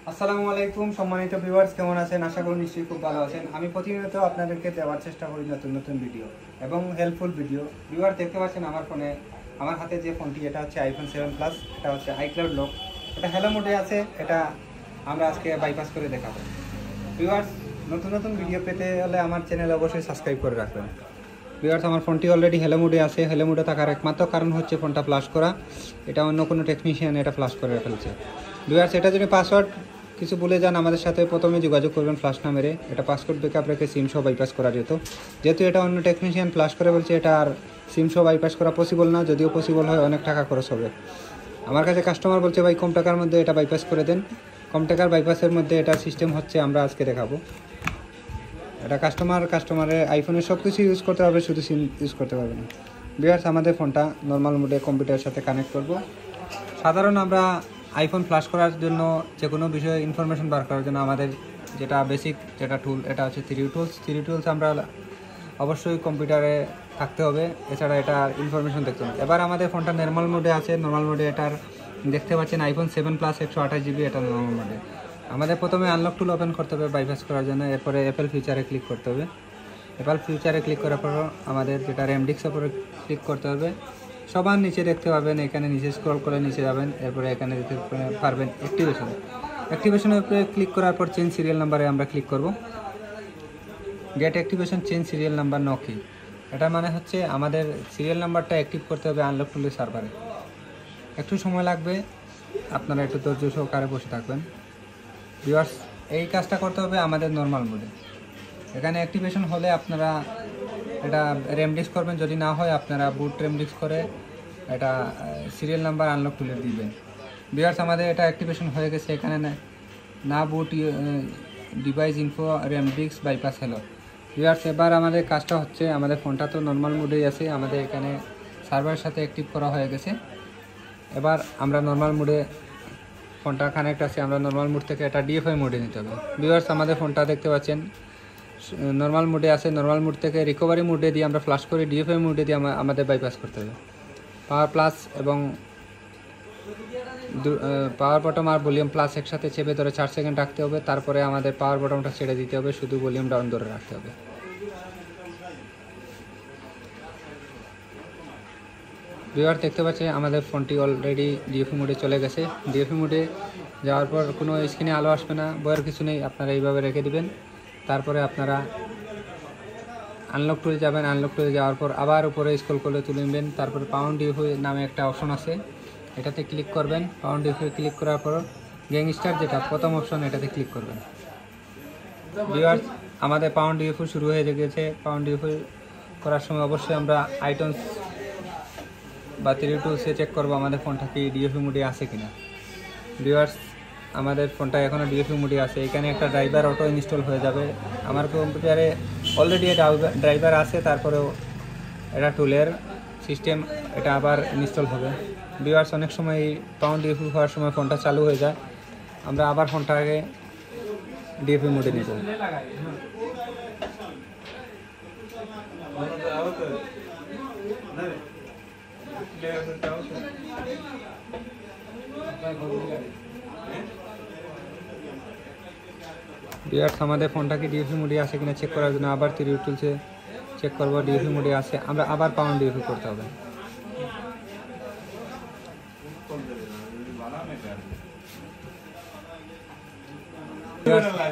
আসসালামু আলাইকুম সম্মানিত ভিউয়ার্স, কেমন আছেন? আশা করি নিশ্চয়ই খুব ভালো আছেন। আমি প্রতিনিয়ত আপনাদেরকে দেওয়ার চেষ্টা করি নতুন নতুন ভিডিও এবং হেল্পফুল ভিডিও। ভিউয়ার্স, দেখতে পাচ্ছেন আমার হাতে যে ফোনটি, এটা হচ্ছে আইফোন 7 প্লাস। এটা হচ্ছে আইক্লাউড লক। এটা হ্যালো মোডে আছে। এটা আমরা আজকে বাইপাস করে দেখাবো। ভিউয়ার্স, নতুন নতুন ভিডিও পেতে হলে আমার চ্যানেল অবশ্যই সাবস্ক্রাইব করে রাখবেন। ভিউয়ার্স, আমার ফোনটি অলরেডি হ্যালো মোডে আছে। হ্যালো মোডে থাকার একমাত্র কারণ হচ্ছে ফোনটা ফ্লাশ করা। এটা অন্য কোনো টেকনিশিয়ান এটা ফ্লাশ করে ফেলছে। ভিউয়ার্স, এটা যদি পাসওয়ার্ড কিছু বলে যান আমাদের সাথে প্রথমে যোগাযোগ করবেন ফ্লাশ নামেরে। এটা পাসওয়ার্ড ব্যাকআপ রেখে সিম সহ বাইপাস করা যেত। যেহেতু এটা অন্য টেকনিশিয়ান ফ্লাশ করে বলছে, এটা আর সিম সহ বাইপাস করা পসিবল না। যদিও পসিবল হয়, অনেক টাকা খরচ হবে। আমার কাছে কাস্টমার বলছে, ভাই কম টাকার মধ্যে এটা বাইপাস করে দেন। কম টাকার বাইপাসের মধ্যে এটা সিস্টেম হচ্ছে, আমরা আজকে দেখাবো। এটা কাস্টমারের আইফোনের সব কিছু ইউজ করতে হবে, শুধু সিম ইউজ করতে পারবে না। ভিউয়ার্স, আমাদের ফোনটা নর্মাল মোডে কম্পিউটারের সাথে কানেক্ট করব। সাধারণ আমরা আইফোন ফ্লাশ করার জন্য যে কোনো বিষয়ে ইনফরমেশন বার করার জন্য আমাদের যেটা বেসিক যেটা টুল, এটা হচ্ছে থ্রি টুলস আমরা অবশ্যই কম্পিউটারে থাকতে হবে। এছাড়া এটার ইনফরমেশন দেখতে হবে। এবার আমাদের ফোনটা নর্মাল মোডে আছে। নর্মাল মোডে এটার দেখতে পাচ্ছেন আইফোন 7 প্লাস 128 জিবি, এটা নর্মাল মোডে। আমাদের প্রথমে আনলক টুল ওপেন করতে হবে বাইপাস করার জন্য। এরপরে অ্যাপেল ফিচারে ক্লিক করতে হবে। অ্যাপেল ফিচারে ক্লিক করার পর আমাদের যেটা র্যামডিক্সের উপরে ক্লিক করতে হবে। সবার নিচে দেখতে পাবেন, এখানে নিচে স্ক্রল করে নিচে যাবেন। এরপরে এখানে দেখতে পারবেন অ্যাক্টিভেশনের উপরে ক্লিক করার পর চেঞ্জ সিরিয়াল নাম্বারে আমরা ক্লিক করব। Get activation change serial number no কি। এটা মানে হচ্ছে আমাদের সিরিয়াল নাম্বারটা অ্যাক্টিভ করতে হবে আনলক টুলের সার্ভারে। একটু সময় লাগবে, আপনারা একটু ধৈর্য সহকারে বসে থাকবেন। ভিউয়ার্স, এই কাজটা করতে হবে আমাদের নর্মাল মোডে। এখানে অ্যাক্টিভেশন হলে আপনারা এটা র্যামডিক্স করবেন। যদি না হয়, আপনারা বুট র্যামডিক্স করে এটা সিরিয়াল নাম্বার আনলক টুলে দিবেন। ভিউয়ার্স, আমাদের এটা অ্যাক্টিভেশন হয়ে গেছে। এখানে না boot device info ramdisk bypass hello. Viewers, এবার আমাদের কাজটা হচ্ছে, আমাদের ফোনটা তো নর্মাল মোডেই আছে। আমাদের এখানে সার্ভারের সাথে অ্যাক্টিভ করা হয়ে গেছে। এবার আমরা নর্মাল মোডে ফোনটা কানেক্ট আছে। আমরা নর্মাল মোড থেকে এটা ডিএফআই মোডে নিতে হবে। ভিউয়ার্স, আমাদের ফোনটা দেখতে পাচ্ছেন নর্মাল মোডে আছে। নর্মাল মোড থেকে রিকভারি মোডে দিয়ে আমরা ফ্লাশ করে ডিএফআই মোডে দিয়ে আমাদের বাইপাস করতে হবে। পাওয়ার প্লাস এবং পাওয়ার বটম আর ভলিউম প্লাস একসাথে চেপে ধরে 4 সেকেন্ড রাখতে হবে। তারপরে আমাদের পাওয়ার বটমটা ছেড়ে দিতে হবে, শুধু ভলিউম ডাউন ধরে রাখতে হবে। ভিউয়ার, দেখতে পাচ্ছেন আমাদের ফোনটি অলরেডি ডিএফআই মোডে চলে গেছে। ডিএফআই মোডে যাওয়ার পর কোনো স্ক্রিনে আলো আসবে না, বইয়ের কিছু নেই। আপনারা এইভাবে রেখে দিবেন। তারপরে আপনারা আনলক টুলে যাবেন। আনলক টুলে যাওয়ার পর আবার উপরে স্ক্রল করে তুলে নেবেন। তারপরে পাউন্ড ডিএফআই নামে একটা অপশন আছে, এটাতে ক্লিক করবেন। পাউন্ড ডিএফআই ক্লিক করার পর গ্যাংস্টার যেটা প্রথম অপশন, এটাতে ক্লিক করবেন। ভিউয়ার্স, আমাদের পাউন্ড ডিএফআই শুরু হয়ে গেছে। পাউন্ড ডিএফআই করার সময় অবশ্যই আমরা আইটনস বা থ্রি টুলসে চেক করবো আমাদের ফোনটা কি ডিএফআই মোডে আছে কিনা। ভিউয়ার্স, আমাদের ফোনটা এখনও ডিএফআই মোডে আছে। এখানে একটা ড্রাইভার অটো ইনস্টল হয়ে যাবে। আমার কম্পিউটারে অলরেডি ড্রাইভার আছে, তারপরেও এটা টুলের সিস্টেম, এটা আবার ইনস্টল হবে। ভিউয়ার্স, অনেক সময় পাউন্ড ডিএফআই হওয়ার সময় ফোনটা চালু হয়ে যায়। আমরা আবার ফোনটাকে ডিএফআই মোডে নিয়ে যাব। ভিউয়ার্স, আমাদের ফোনটা কি ডিএফআই মোডে আছে কিনা চেক করার জন্য আবার থ্রি টুলসে চেক করবো। ডিএফআই মোডে আছে, আমরা আবার পাউন্ড ডিএফআই করতে হবে।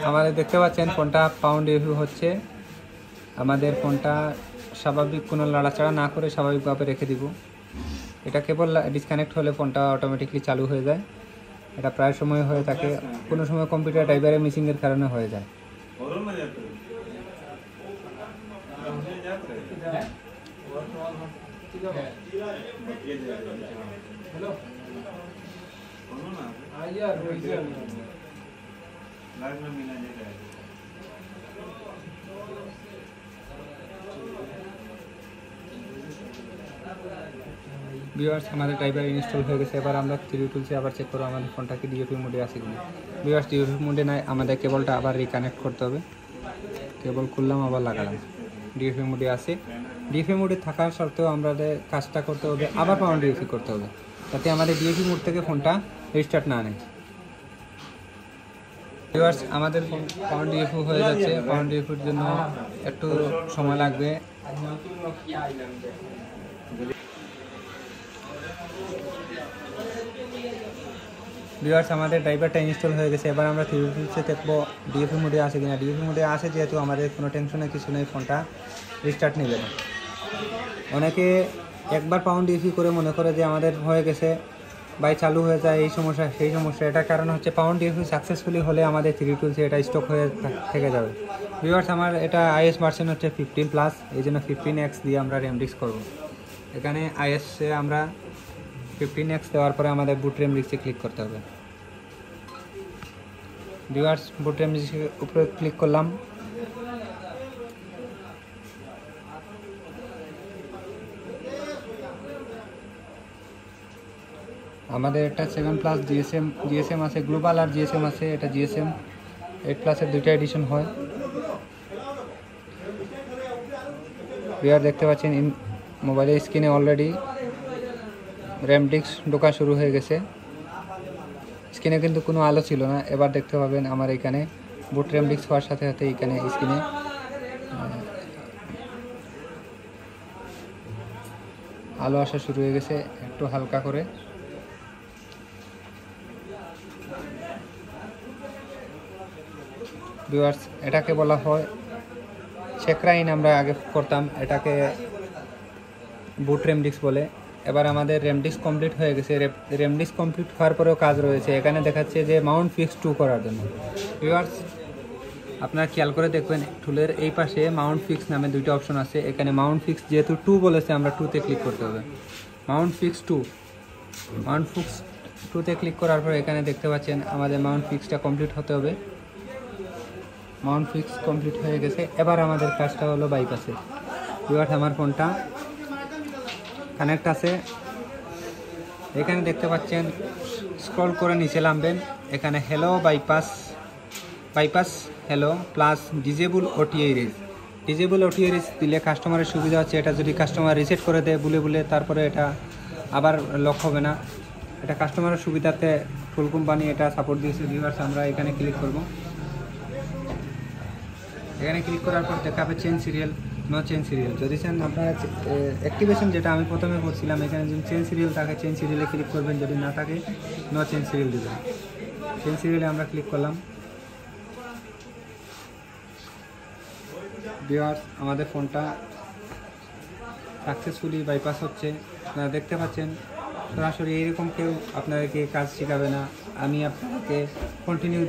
আমাদের দেখতে পাচ্ছেন ফোনটা পাউন্ড ডিএফআই হচ্ছে। আমাদের ফোনটা স্বাভাবিক কোনো নাড়াচাড়া না করে স্বাভাবিকভাবে রেখে দিব। এটা কেবল ডিসকানেক্ট হলে ফোনটা অটোমেটিকলি চালু হয়ে যায়। এটা প্রায় সময় হয়ে থাকে, কোনো সময় কম্পিউটার ড্রাইভারের মিসিংয়ের কারণে হয়ে যায়। ভিউয়ার্স, আমাদের ড্রাইভার ইনস্টল হয়ে গেছে। এবার আমরা থ্রি টুলসে আবার চেক করবো আমাদের ফোনটা কি ডিএফআই মোডে আছে কিনা। ভিউয়ার্স, ডিএফআই মোডে নাই, আমাদের কেবলটা আবার রিকানেক্ট করতে হবে। কেবল খুললাম, আবার লাগালাম, ডিএফআই মোডে আছে। ডিএফআই মোডে থাকার সত্ত্বেও আমাদের কাজটা করতে হবে, আবার পাউন্ড ডিএফআই করতে হবে, যাতে আমাদের ডিএফআই মোড থেকে ফোনটা রিস্টার্ট না নেয়। ভিউয়ার্স আমাদের পাউন্ড ডিএফও হয়ে যাচ্ছে। পাউন্ড ডিএফের জন্য একটু সময় লাগবে। ভিউয়ার্স আমাদের ড্রাইভারটা ইনস্টল হয়ে গেছে। এবার আমরা থ্রিউটুলসে দেখবো ডিএফি মোডে আছে কিনা। ডিএফি মোডে আছে যেহেতু আমাদের কোনো টেনশনে কিছু নেই, ফোনটা রিস্টার্ট নেবে না। অনেকে একবার পাউন্ড ডিএফি করে মনে করে যে আমাদের হয়ে গেছে বাই চালু হয়ে যায়, এই সমস্যা সেই সমস্যা। এটার কারণ হচ্ছে পাউন্ড ডিএফি সাকসেসফুলি হলে আমাদের থ্রিউটুলসে এটা স্টক হয়ে থেকে যাবে। ভিউয়ার্স আমার এটা আইএস ভার্সন হচ্ছে 15+, এই জন্য 15X দিয়ে আমরা র্যামডিক্স করব। এখানে আইএসে আমরা 15X দেওয়ার পরে আমাদের বুট র্যামডিক্সে ক্লিক করতে হবে। ভিউয়ার্স বুট র্যামডিক্সের উপরে ক্লিক করলাম। আমাদের এটা 7+ জিএসএম আছে, গ্লোবাল আর জিএসএম আছে। এটা জিএসএম 8+-এর দুইটা এডিশন হয়। ভিউয়ার দেখতে পাচ্ছেন মোবাইলের স্ক্রিনে অলরেডি র্যামডিক্স ঢোকা শুরু হয়ে গেছে। স্ক্রিনে কিন্তু কোনো আলো ছিল না, এবার দেখতে পাবেন আমার এখানে বুট র্যামডিক্স হওয়ার সাথে সাথে এখানে স্ক্রিনে আলো আসা শুরু হয়ে গেছে। একটু হালকা করে ভিউয়ার্স এটাকে বলা হয় চেকরাইন, আমরা আগে করতাম, এটাকে বুট র্যামডিক্স বলে। এবার আমাদের র্যামডিক্স কমপ্লিট হয়ে গেছে। র্যামডিক্স কমপ্লিট হওয়ার পরেও কাজ রয়েছে। এখানে দেখাচ্ছে যে মাউন্ট ফিক্স 2 করার জন্য। ভিউয়ার্স আপনারা খেয়াল করে দেখবেন টুলের এই পাশে মাউন্ট ফিক্স নামে দুইটা অপশন আছে। এখানে মাউন্ট ফিক্স যেহেতু 2 বলেছে, আমরা 2-তে ক্লিক করতে হবে। মাউন্ট ফিক্স 2, মাউন্ট ফিক্স 2-তে ক্লিক করার পর এখানে দেখতে পাচ্ছেন আমাদের মাউন্ট ফিক্সটা কমপ্লিট হতে হবে। মাউন্ট ফিক্স কমপ্লিট হয়ে গেছে। এবার আমাদের কাজটা হলো বাইপাসে। ভিউয়ার্স আমার ফোনটা কানেক্ট আছে। এখানে দেখতে পাচ্ছেন স্ক্রল করে নিচে নামবেন, এখানে hello bypass hello plus disable OTI rage. Disable OTI rage দিলে কাস্টমারের সুবিধা হচ্ছে, এটা যদি কাস্টমার রিসেট করে দেয় বলে তারপরে এটা আবার লক হবে না। এটা কাস্টমারের সুবিধাতে ফুল কোম্পানি এটা সাপোর্ট দিয়েছে। ভিউয়ার্স আমরা এখানে ক্লিক করব। এখানে ক্লিক করার পর দেখাবে change serial, no change serial. যদি চান আপনারা অ্যাক্টিভেশন যেটা আমি প্রথমে করছিলাম, এখানে যদি চেঞ্জ সিরিয়াল থাকে চেঞ্জ সিরিয়ালে ক্লিক করবেন, যদি না থাকে নো চেঞ্জ সিরিয়াল দেবেন। চেঞ্জ সিরিয়ালে আমরা ক্লিক করলাম। ভিউয়ার্স আমাদের ফোনটা সাকসেসফুলি বাইপাস হচ্ছে। আপনারা দেখতে পাচ্ছেন সরাসরি এইরকম কেউ আপনাদেরকে কাজ শেখাবে না। আমি আপনাদেরকে কন্টিনিউ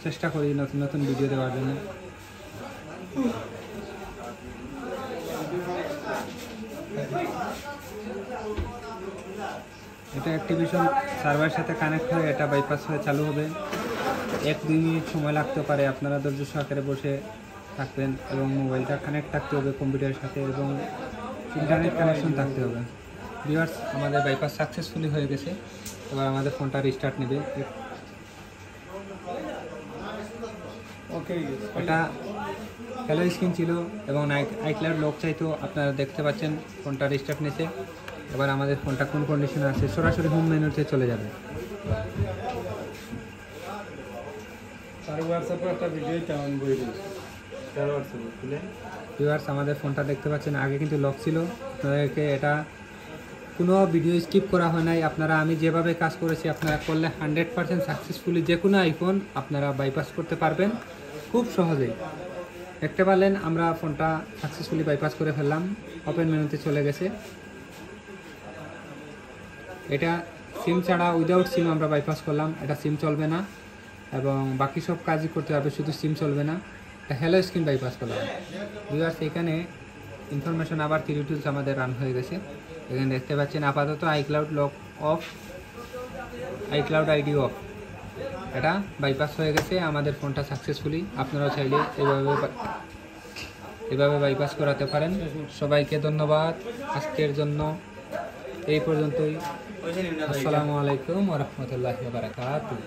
চেষ্টা করি নতুন নতুন ভিডিও দেওয়ার জন্য। এটা অ্যাক্টিভেশন সার্ভারের সাথে কানেক্ট হয়ে এটা বাইপাস হয়ে চালু হবে। 1-2 মিনিট সময় লাগতে পারে। আপনারা ধৈর্য সহকারে বসে থাকবেন এবং মোবাইলটা কানেক্ট থাকতে হবে কম্পিউটারের সাথে এবং ইন্টারনেট কানেকশন থাকতে হবে। ভিউয়ার্স আমাদের বাইপাস সাকসেসফুলি হয়ে গেছে। এবার আমাদের ফোনটা রিস্টার্ট নেবে। এটা হ্যালো স্ক্রিন ছিল এবং আইক্লাউড লক চাইতো। আপনারা দেখতে পাচ্ছেন ফোনটা রিস্টার্ট নিয়েছে। এবার আমাদের ফোনটা কোন কন্ডিশনে আছে সরাসরি হোম মেনুতে চলে যাবে। ভিউয়ার্স আমাদের ফোনটা দেখতে পাচ্ছেন আগে কিন্তু লক ছিল। আপনাদেরকে এটা কোনো ভিডিও স্কিপ করা হয় নাই। আপনারা আমি যেভাবে কাজ করেছি আপনারা করলে 100% সাকসেসফুলি যে কোনো আইফোন আপনারা বাইপাস করতে পারবেন খুব সহজেই। দেখতে পারলেন আমরা ফোনটা সাকসেসফুলি বাইপাস করে ফেললাম। ওপেন মেনুতে চলে গেছে। এটা সিম ছাড়া উইদাউট সিম আমরা বাইপাস করলাম। এটা সিম চলবে না এবং বাকি সব কাজই করতে হবে, শুধু সিম চলবে না। এটা হ্যালো স্ক্রিন বাইপাস করলাম। ভিউয়ার্স এখানে ইনফরমেশন আবার থ্রিউটুলস আমাদের রান হয়ে গেছে। এখানে দেখতে পাচ্ছেন আপাতত iCloud lock of, iCloud ID of. এটা বাইপাস হয়ে গেছে আমাদের ফোনটা সাকসেসফুলি। আপনারাও চাইলে এভাবে বাইপাস করাতে পারেন। সবাইকে ধন্যবাদ। আজকের জন্য এই পর্যন্তই। আসসালামু আলাইকুম ওয়া রাহমাতুল্লাহি ওয়া বারাকাতুহু।